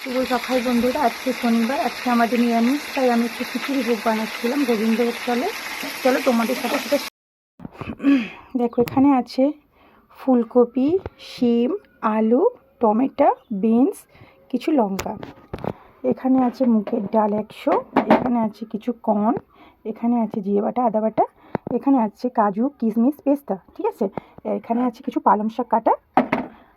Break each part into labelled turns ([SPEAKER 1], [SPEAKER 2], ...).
[SPEAKER 1] শুভ সকাল বন্ধুরা। আজকে শনিবার, আজকে আমাদের নিরামিষ, তাই আমি একটু খিচুড়ি ভোগ বানাচ্ছিলাম গোবিন্দভোগ চালে। চলো তোমাদের সাথে সেটা দেখো। এখানে আছে ফুলকপি, শিম, আলু, টমেটো, বিনস, কিছু লঙ্কা। এখানে আছে মুগের ডাল 100, এখানে আছে কিছু কর্ন, এখানে আছে জিরে বাটা, আদা বাটা, এখানে আছে কাজু, কিশমিশ, পেস্তা, ঠিক আছে। এখানে আছে কিছু পালং শাক কাটা,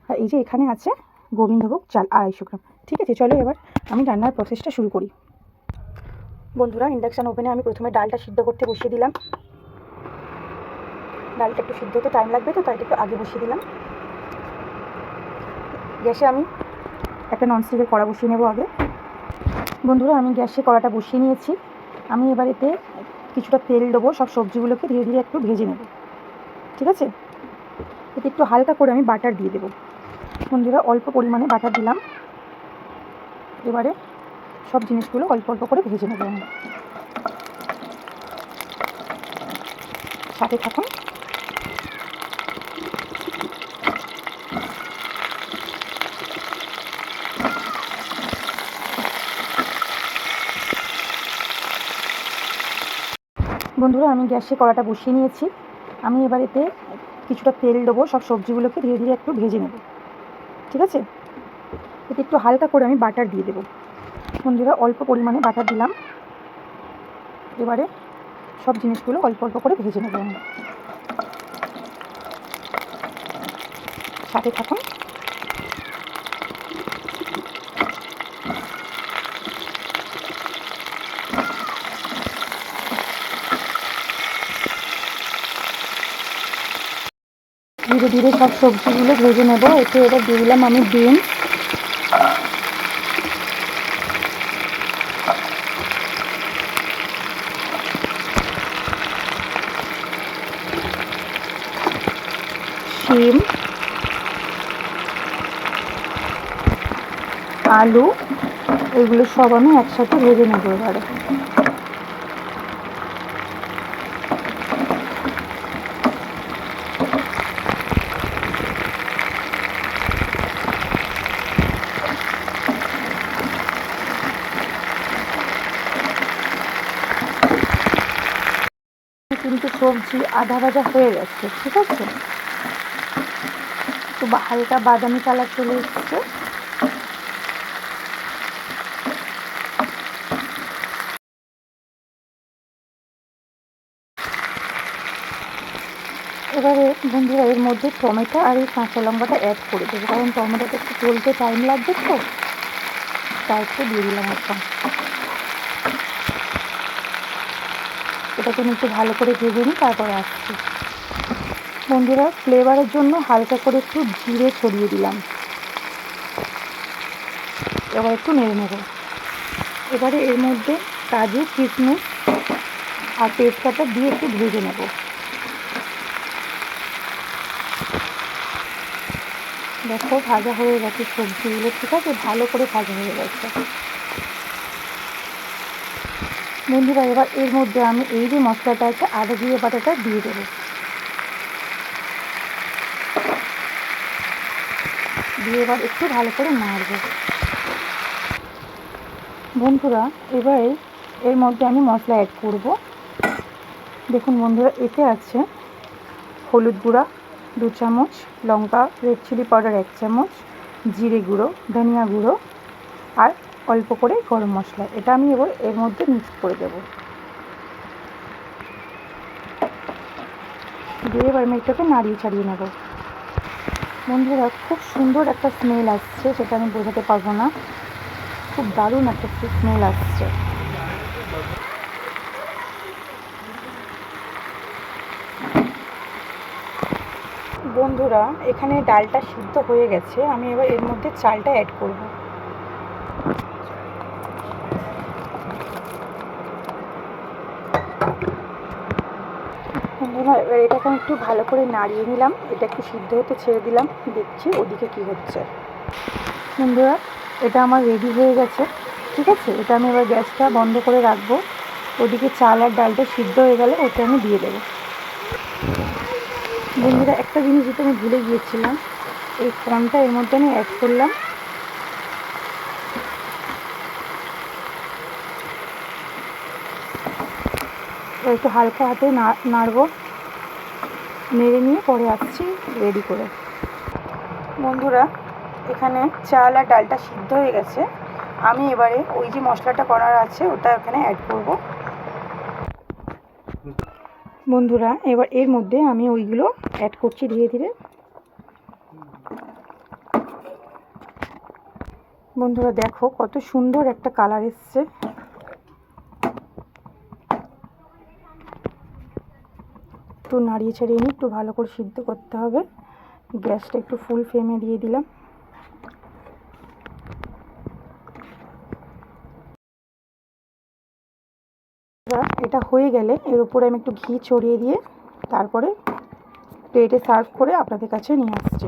[SPEAKER 1] আর এই যে এখানে আছে গোবিন্দভোগ চাল 250 গ্রাম। ঠিক আছে, চলো এবার আমি রান্নার প্রসেসটা শুরু করি। বন্ধুরা, ইন্ডাকশান ওভেনে আমি প্রথমে ডালটা সিদ্ধ করতে বসিয়ে দিলাম। ডালটা একটু সিদ্ধ হতে টাইম লাগবে, তো তাই একটু আগে বসিয়ে দিলাম। গ্যাসে আমি একটা ননস্টিকের কড়া বসিয়ে নেব আগে। বন্ধুরা, আমি গ্যাসে কড়াটা বসিয়ে নিয়েছি। আমি এবার এতে কিছুটা তেল দেবো, সব সবজিগুলোকে ধীরে ধীরে একটু ভেজে নেব, ঠিক আছে। এতে একটু হালকা করে আমি বাটার দিয়ে দেবো। বন্ধুরা, অল্প পরিমাণে বাটার দিলাম। এবারে সব জিনিসগুলো অল্প অল্প করে ভেজে নেব আমরা। সাথে থাকুন। বন্ধুরা, আমি গ্যাসে কড়াটা বসিয়ে নিয়েছি। আমি এবার এতে কিছুটা তেল দেবো, সব সবজিগুলোকে ধীরে ধীরে একটু ভেজে নেব, ঠিক আছে। এতে একটু হালকা করে আমি বাটার দিয়ে দেবো। বন্ধুরা, অল্প পরিমাণে বাটার দিলাম। এবারে সব জিনিসগুলো অল্প অল্প করে ভেজে নেব আমরা। সাথে থাকুন। ধীরে ধীরে সব সবজিগুলো ভেজে নেব। এতে এবার দিয়ে দিলাম আমি বিনস, শিম, আলু, এগুলো সব আমি একসাথে ভেজে নেব এবারে। কিন্তু সবজি আধা ভাজা হয়ে গেছে, ঠিক আছে। তো হালকা বাদামি কালার চলে এসছে। এবারে বন্ধুরা, এর মধ্যে টমেটো আর এই কাঁচা লঙ্কাটা অ্যাড করে দেবো, কারণ টমেটোটা একটু গলতে টাইম লাগবে, তো তাই একটু দিয়ে দিলাম একটা। এটাকে আমি একটু ভালো করে ভেজে নিই, তারপরে আসছি। বন্ধুরা, ফ্লেভারের জন্য হালকা করে একটু জিরে ছড়িয়ে দিলাম। এবার একটু নেড়ে নেব। এবারে এর মধ্যে কাজু, কিশমিশ আর তেজপাতা দিয়ে একটু ভেজে নেব। দেখো, ভাজা হয়ে গেছে সবজিগুলো, ঠিক আছে, ভালো করে ভাজা হয়ে গেছে। বন্ধুরা, এবার এর মধ্যে আমি এই যে মশলাটা আছে আদা জিরে বাটাটা দিয়ে দেবো। দিয়ে এবার একটু ভালো করে নাড়ব। বন্ধুরা, এবার এর মধ্যে আমি মশলা অ্যাড করব। দেখুন বন্ধুরা, এতে আছে হলুদ গুঁড়া 2 চামচ, লঙ্কা রেড চিলি পাউডার 1 চামচ, জিরে গুঁড়ো, ধনিয়া গুঁড়ো আর অল্প করে গরম মশলা। এটা আমি এবার এর মধ্যে মিক্স করে দেব। দিয়ে এবার আমি এটাকে নাড়িয়ে ছাড়িয়ে নেব। বন্ধুরা, খুব সুন্দর একটা স্মেল আসছে, সেটা আমি বোঝাতে পারবো না। খুব দারুণ একটা স্মেল আসছে। বন্ধুরা, এখানে ডালটা সিদ্ধ হয়ে গেছে। আমি এবার এর মধ্যে চালটা অ্যাড করব। বন্ধুরা, এবার এটাকে আমি একটু ভালো করে নাড়িয়ে নিলাম। এটা একটু সিদ্ধ হতে ছেড়ে দিলাম, দেখছি ওদিকে কি হচ্ছে। বন্ধুরা, এটা আমার রেডি হয়ে গেছে, ঠিক আছে। এটা আমি এবার গ্যাসটা বন্ধ করে রাখবো। ওদিকে চাল আর ডালটা সিদ্ধ হয়ে গেলে ওটা আমি দিয়ে দেবো। বন্ধুরা, একটা জিনিস যেটা আমি ভুলে গিয়েছিলাম, এই কর্নটা এর মধ্যে আমি অ্যাড করলাম। একটু হালকা হাতে নাড়বো, নেড়ে নিয়ে পরে আসছি রেডি করে। বন্ধুরা, এখানে চাল আর ডালটা সিদ্ধ হয়ে গেছে। আমি এবারে ওই যে মশলাটা করার আছে ওটা এখানে অ্যাড করব। বন্ধুরা, এবার এর মধ্যে আমি ওইগুলো অ্যাড করছি ধীরে ধীরে। বন্ধুরা দেখো কত সুন্দর একটা কালার এসছে। একটু নাড়িয়ে ছাড়িয়ে নিয়ে একটু ভালো করে সিদ্ধ করতে হবে। গ্যাসটা একটু ফুল ফ্লেমে দিয়ে দিলাম। এটা হয়ে গেলে এর উপরে আমি একটু ঘি ছড়িয়ে দিয়ে তারপরে প্লেটে সার্ভ করে আপনাদের কাছে নিয়ে আসছি।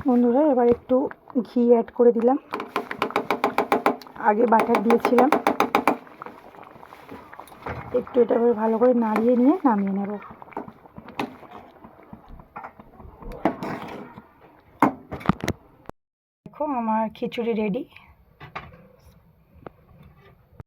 [SPEAKER 1] বন্ধুরা, এবার একটু ঘি অ্যাড করে দিলাম, আগে বাটার দিয়েছিলাম। একটু এটা ভালো করে নাড়িয়ে নিয়ে নামিয়ে নেব। দেখো আমার খিচুড়ি রেডি।